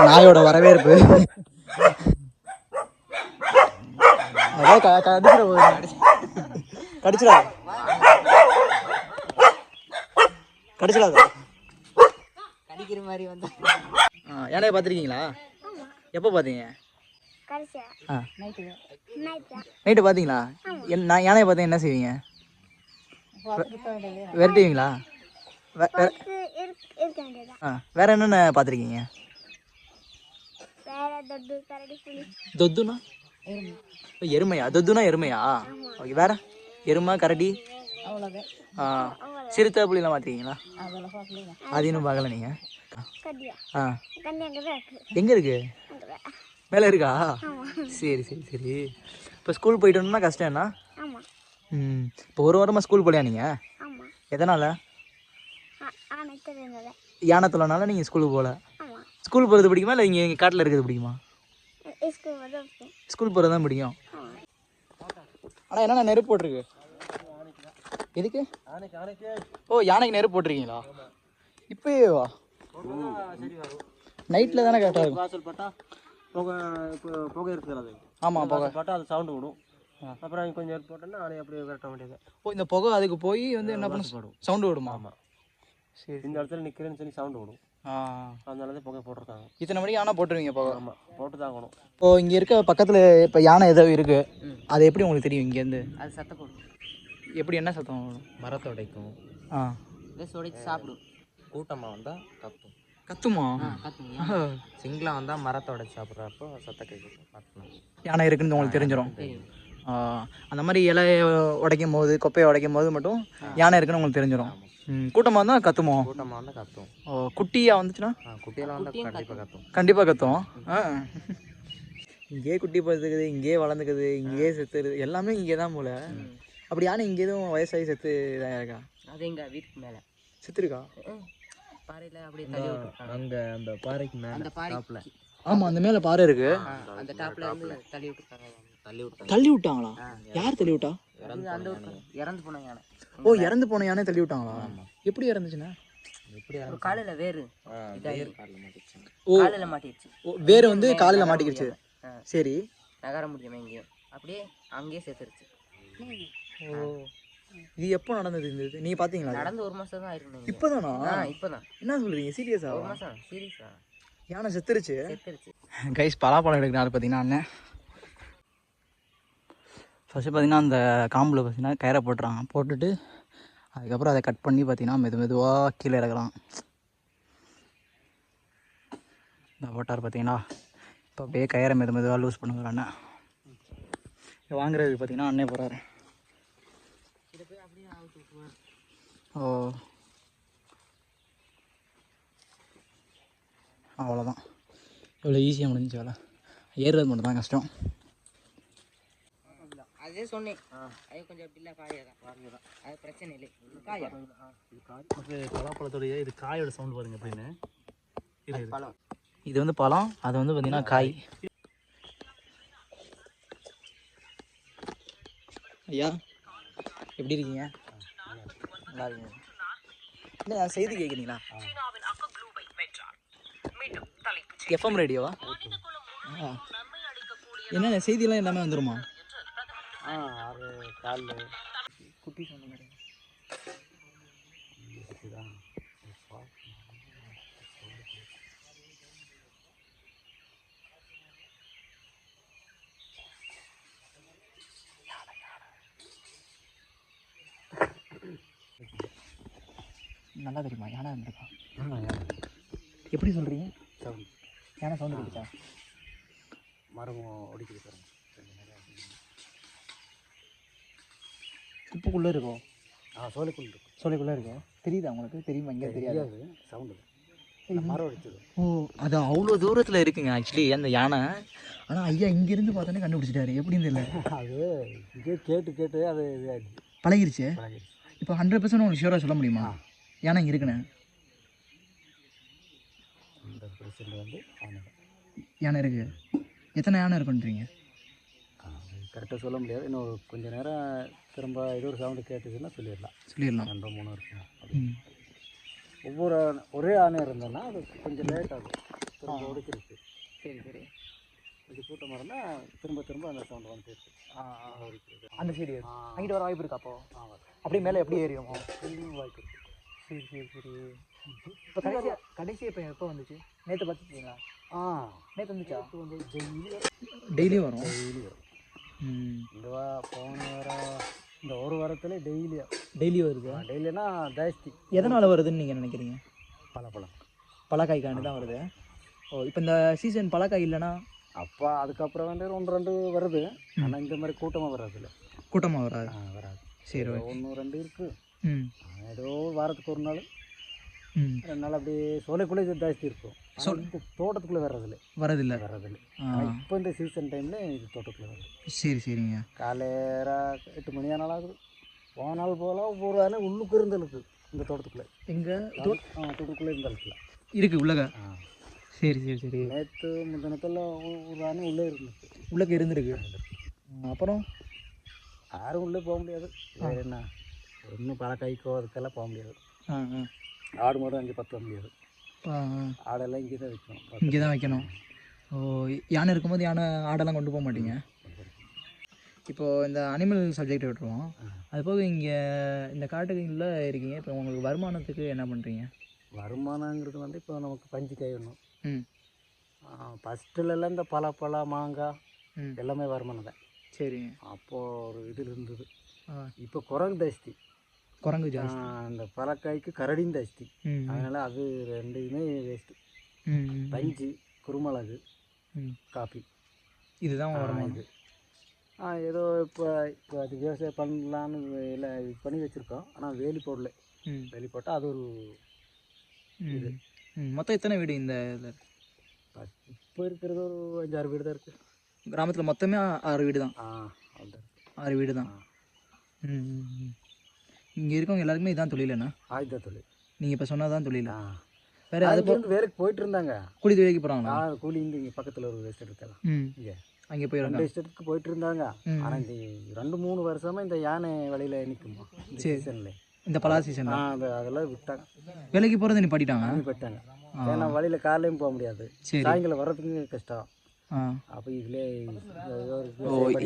நாயோட வரவேற்பு. அதான் கடிச்சிடாத கடிச்சிடாத கடிக்கிற மாதிரி வந்து. யானையை பார்த்துருக்கீங்களா? எப்போ பார்த்தீங்க? நைட்டு பார்த்தீங்களா? நான் யானையை பார்த்தேன் என்ன செய்வீங்க? விரட்டுவீங்களா? வேற என்னென்ன பார்த்துருக்கீங்க? தொத்துனா எருமையா? தொத்துனா எருமையா? ஓகே. வேற எருமை கரடி சிறுத்தை புலிலாம் பார்த்துருக்கீங்களா? அது இன்னும் பார்க்கல நீங்கள்? எங்கே இருக்கு? மேலே இருக்கா? சரி சரி சரி. இப்போ ஸ்கூல் போயிட்டு வரணும்னா கஷ்டம் என்ன? இப்போ ஒரு வாரமாக ஸ்கூல் போலையா நீங்கள்? எதனால்? யானை தொலைனால நீங்கள் ஸ்கூலுக்கு போகல. ஸ்கூல் போகிறது பிடிக்குமா இல்லை இங்கே காட்டில் இருக்கிறது பிடிக்குமா? ஸ்கூல் போகிறது தான் பிடிக்கும். ஆனால் என்னென்ன நெருப்பு போட்டிருக்கு? எதுக்கு? ஓ, யானைக்கு நெருப்பு போட்டிருக்கீங்களா? இப்போயே வா. நைட்டில் தானே கரெக்டாக இருக்கும். வாசல் பட்டா புகை இருக்குது. அது ஆமாம், புகை பட்டா அது சவுண்டு விடும். அப்புறம் கொஞ்சம் நெருப்பு போட்டோன்னா அதை அப்படியே விரட்ட வேண்டியது. ஓ, இந்த புகை அதுக்கு போய் வந்து என்ன பண்ண சவுண்டு விடுமா? ஆமாம். சரி, இந்த இடத்துல நிற்கிறேன்னு சொல்லி சவுண்டு விடும். அதனால தான் புகை போட்டிருக்காங்க. இத்தனை மணிக்கு யானை போட்டுருவீங்க புகை? ஆமாம், போட்டு தான் ஆகணும். இப்போது இங்கே இருக்க பக்கத்தில் இப்போ யானை ஏதோ இருக்குது, அது எப்படி உங்களுக்கு தெரியும் இங்கேருந்து? அது சத்தம் போடும். எப்படி? என்ன சத்தம்? மரத்தை உடைக்கும். உடைச்சு சாப்பிடும். கூட்டமாக வந்தால் கத்தும். கத்துமா? கத்தும். சிங்கிளாக வந்தால் மரத்தை உடைச்சு சாப்பிட்றப்போ சத்தம் கேட்கும். யானை இருக்குன்னு உங்களுக்கு தெரிஞ்சிடும். அந்த மாதிரி இலையை உடைக்கும் போது, கொப்பையை உடைக்கும் போது மட்டும் யானை இருக்குன்னு உங்களுக்கு தெரிஞ்சிடும். கூட்டமாக இருந்தால் கத்துமோ? கூட்டமாக வந்தால் கத்தும். ஓ, குட்டியாக வந்துச்சுன்னா? குட்டியெல்லாம் வந்தால் கண்டிப்பாக கத்தும். கண்டிப்பாக கத்தும். இங்கேயே குட்டி பார்த்துக்குது, இங்கேயே வளர்ந்துக்குது, இங்கேயே செத்துது, எல்லாமே இங்கே தான் போல. அப்படி யானை இங்கே எதுவும் வயசாகி செத்து இதாக இருக்கா? அது எங்கள் வீட்டுக்கு மேலே செத்துருக்கா? பாறையில் அப்படியே தள்ளி விட்டுருக்காங்க. அங்கே அந்த பாறைக்கு மேலே, அந்த டாப்பில். ஆமாம், அந்த மேலே பாறை இருக்கு. அந்த டாப்பில் இருந்து தள்ளி விட்டுருக்காங்க. தள்ளி விட்டாங்களா? யார் தள்ளி விட்டா? அந்த இறந்து போன யானை. ஓ, இறந்து போன யானை தள்ளி விட்டாங்களா? எப்படி இறந்துச்சுன்னா? எப்படி காலையில் வேறு காலையில் மாட்டிடுச்சு. ஓ, வேறு வந்து காலையில் மாட்டிக்கிடுச்சு. சரி, நகர முடியுமா எங்கேயும்? அப்படியே அங்கேயே சேர்த்துருச்சு. ஓ, இது எப்போ நடந்தது? இந்த நீ பார்த்தீங்களா? நடந்து ஒரு மாதம் தான் ஆயிருக்கும். இப்போதானா? இப்போதான். என்ன சொல்கிறீங்க? சீரியஸா? ஒரு மாதம் சீரியஸா? யானை செத்துருச்சு. கைஸ், பலாப்பழம் எடுக்கிறாரு பார்த்தீங்கன்னா அண்ணன். ஃபஸ்ட்டு பார்த்தீங்கன்னா அந்த காம்பில் பார்த்தீங்கன்னா கயிறை போட்டுறாங்க. போட்டுட்டு அதுக்கப்புறம் அதை கட் பண்ணி பார்த்தீங்கன்னா மெதுவாக கீழே இறக்கலாம். இந்த போட்டார் பார்த்தீங்கன்னா. இப்போ அப்படியே கயிறை மெதுவாக லூஸ் பண்ணுவார் அண்ணன். வாங்குறதுக்கு பார்த்தீங்கன்னா அண்ணே போகிறாரு. ஓ, அவ்வளோதான். இவ்வளோ ஈஸியாக முடிஞ்சிச்சு வேலை. ஏறுறது மட்டும் தான் கஷ்டம். அதே சொன்னேன், அது கொஞ்சம் அப்படிலாம் காயாக அது பிரச்சனை இல்லை. காயா பலாப்பழத்தோடைய இது காயோட சவுண்ட் பாருங்க அப்படின்னு. இது பழம், இது வந்து பழம், அது வந்து பார்த்தீங்கன்னா காய். ஐயா, எப்படி இருக்கீங்க? நல்லா இருக்கீங்க. இல்லை, செய்தி கேட்குறீங்களா? எஃப்எம் ரேடியோவா? என்னென்ன செய்தியெல்லாம் எல்லாமே வந்துடுமா? அது காலில் குட்டி சொன்ன மாதிரி. நல்லா தெரியுமா யானை இருந்திருக்கா? எப்படி சொல்கிறீங்க? யானை சவுண்டு கிடைச்சா? மரம் ஒடிக்கிட்டு பாருங்க. குப்பைக்குள்ளே இருக்கோ? சோலைக்குள்ளே இருக்கும். சோலைக்குள்ளே இருக்கோ? தெரியுதா உங்களுக்கு? தெரியுமா? இங்கே தெரியாது சவுண்டு. மரம் ஒடிச்சது. ஓ, அது அவ்வளோ தூரத்தில் இருக்குங்க ஆக்சுவலி அந்த யானை. ஆனால் ஐயா இங்கேருந்து பார்த்தோன்னே கண்டுபிடிச்சிட்டாரு. எப்படின்னு தெரியல. அது இங்கே கேட்டு கேட்டு அது பழகிருச்சு. இப்போ 100% உங்களுக்கு ஷூராக சொல்ல முடியுமா யானை இங்கே இருக்குண்ணே? 100% வந்து யானை இருக்குது. எத்தனை யானை இருக்குன்றீங்க? கரெக்டாக சொல்ல முடியாது. இன்னும் கொஞ்சம் நேரம் திரும்ப ஏதோ ஒரு சவுண்டு கேட்டுச்சுன்னா சொல்லிடலாம். 2 3 இருக்கும். ஒவ்வொரு ஒரே யானை இருந்ததுன்னா அது கொஞ்சம் லேட் ஆகும். திரும்ப ஒடுக்கிருக்கு. சரி சரி. இது கூட்டமாக இருந்தால் திரும்ப திரும்ப அந்த சவுண்ட் வந்துட்டு இருக்கு. அந்த சைடு அங்கிட்டு வர வாய்ப்பு இருக்கா அப்போ? அப்படியே மேலே எப்படி ஏறிடுமோ? வாய்ப்பு இருக்கு. சரி சரி சரி. இப்போ கடைசியாக இப்போ எப்போ வந்துச்சு? நேற்று பார்த்துச்சிங்களா? நேற்று வந்துச்சா? வந்து டெய்லி வரும். டெய்லி வரும். இந்த போன வாரம் இந்த ஒரு வாரத்தில் டெய்லி வருது. டெய்லினா ஜாஸ்தி. எதனால் வருதுன்னு நீங்கள் நினைக்கிறீங்க? பழப்பழம் பழக்காய்க்காண்டு தான் வருது. ஓ, இப்போ இந்த சீசன் பழக்காய் இல்லைன்னா அப்போ அதுக்கப்புறம் வந்து 1-2 வருது. ஆனால் இந்த மாதிரி கூட்டமாக வராதுல்ல. கூட்டமாக வராது. வராது. சரி, 1-2 இருக்குது. ஏதோ வாரத்துக்கு ஒரு நாள் 2 நாள் அப்படியே சோலைக்குள்ளே இது ஜாஸ்தி இருக்கும். இந்த தோட்டத்துக்குள்ளே வரதில்லை. இப்போ இந்த சீசன் டைமில் இது தோட்டத்துக்குள்ளே வருது. சரி சரிங்க. காலையில 8 மணி ஆனால் ஆகுது. போனால் போல் ஒவ்வொரு ஆனே உள்ளுக்கு இருந்தலுக்கு இந்த தோட்டத்துக்குள்ளே. எங்கே? தோட்டத்துக்குள்ளே இருந்தாலுக்குள்ள இருக்குது உள்ளக. சரி சரி சரி. நேற்று முந்தினத்தில் ஒரு ஆனே உள்ளே இருந்துச்சு. உள்ளக்க இருந்துருக்கு. அப்புறம் யாரும் உள்ளே போக முடியாது. வேறு என்ன இன்னும் பழக்காய்க்கோ அதுக்கெல்லாம் போக முடியாது. ஆடு மாடு அங்கே பற்ற முடியாது. ஆடெல்லாம் இங்கே தான் வைக்கணும். இங்கே தான் வைக்கணும். ஓ, யானை இருக்கும்போது ஆடெல்லாம் கொண்டு போக மாட்டீங்க. இப்போது இந்த அனிமல் சப்ஜெக்ட் விட்டுருவோம். அது போக இங்கே இந்த காட்டுக்குள்ளே இருக்கீங்க. இப்போ உங்களுக்கு வருமானத்துக்கு என்ன பண்ணுறீங்க? வருமானங்கிறது வந்து இப்போ நமக்கு பஞ்சு காய் வேணும். ஃபஸ்ட்டுலலாம் இந்த பலாப்பழம் மாங்காய் எல்லாமே வருமானம் தான். சரி. அப்போது ஒரு இதில் இருந்தது. இப்போ குரங்கு ஜாஸ்தி. அந்த பழக்காய்க்கு கரடியும் ஜாஸ்தி. அதனால் அது ரெண்டையுமே வேஸ்ட்டு. பஞ்சு, குருமிளகு, காப்பி இதுதான் வருமானம். இது ஏதோ இப்போ அது விவசாயம் பண்ணலான்னு எல்லாம் இது பண்ணி வச்சுருக்கோம். ஆனால் வேலி போடல. வேலி போட்டால் அது ஒரு இது. மொத்தம் எத்தனை வீடு இந்த இதில்? இப்போ இருக்கிறது ஒரு 5-6 வீடு தான் இருக்குது. கிராமத்தில் மொத்தமே 6 வீடு தான். அதுதான் 6 வீடு தான். இங்கே இருக்கவங்க எல்லாருக்குமே இதான் தொழில்ண்ணா? இதுதான் தொழில். நீங்கள் இப்போ சொன்னதான் தொழில். வேறு அது வேலைக்கு போயிட்டு இருந்தாங்க. கூலி வேலைக்கு போகிறாங்களா? கூலி இங்கே பக்கத்தில் ஒரு எஸ்டேட் இருக்கலாம். இங்கே அங்கே போய் 2 எஸ்டேட்டுக்கு போயிட்டு இருந்தாங்க. ஆனால் இந்த 2-3 வருஷமாக இந்த யானை வழியில் நிற்குமா இந்த சீசனில். இந்த பலா சீசன் அதெல்லாம் விட்டாங்க. வேலைக்கு போகிறது நிப்பாட்டிட்டாங்க. போயிட்டாங்க. ஏன்னா வழியில் காலையும் போக முடியாது. சாயங்காலம் வர்றதுக்கு கஷ்டம். அப்போ இதிலே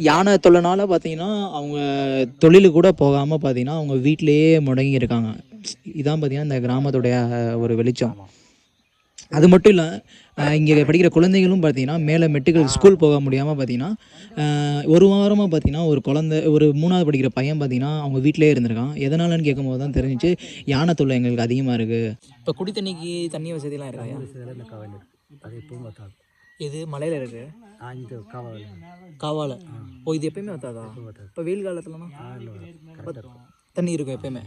யானை தொல்லைனால பார்த்தீங்கன்னா அவங்க தொழிலுக்கு கூட போகாமல் பார்த்தீங்கன்னா அவங்க வீட்டிலேயே முடங்கி இருக்காங்க. இதான் பார்த்தீங்கன்னா இந்த கிராமத்துடைய ஒரு வெளிச்சம். அது மட்டும் இல்லை, இங்கே படிக்கிற குழந்தைகளும் பார்த்தீங்கன்னா மேலே மெட்டுக்கள் ஸ்கூல் போக முடியாமல் பார்த்தீங்கன்னா ஒரு வாரமாக பார்த்தீங்கன்னா ஒரு 3ஆவது படிக்கிற பையன் பார்த்தீங்கன்னா அவங்க வீட்டிலே இருந்திருக்கான். எதனாலன்னு கேட்கும்போது தான் தெரிஞ்சிச்சு யானை தொல்லை எங்களுக்கு அதிகமாக இருக்குது. இப்போ குடி தண்ணிக்கு தண்ணி வசதியெலாம் இருக்கா? இந்த காவல் இருக்குது. அது எப்பவும் பார்த்தாது. இது மலையில் இருக்குது. இந்த காவால். ஓ, இது எப்பயுமே வத்தாதா? இப்போ வெயில் காலத்துலனா தண்ணி இருக்கும் எப்பயுமே.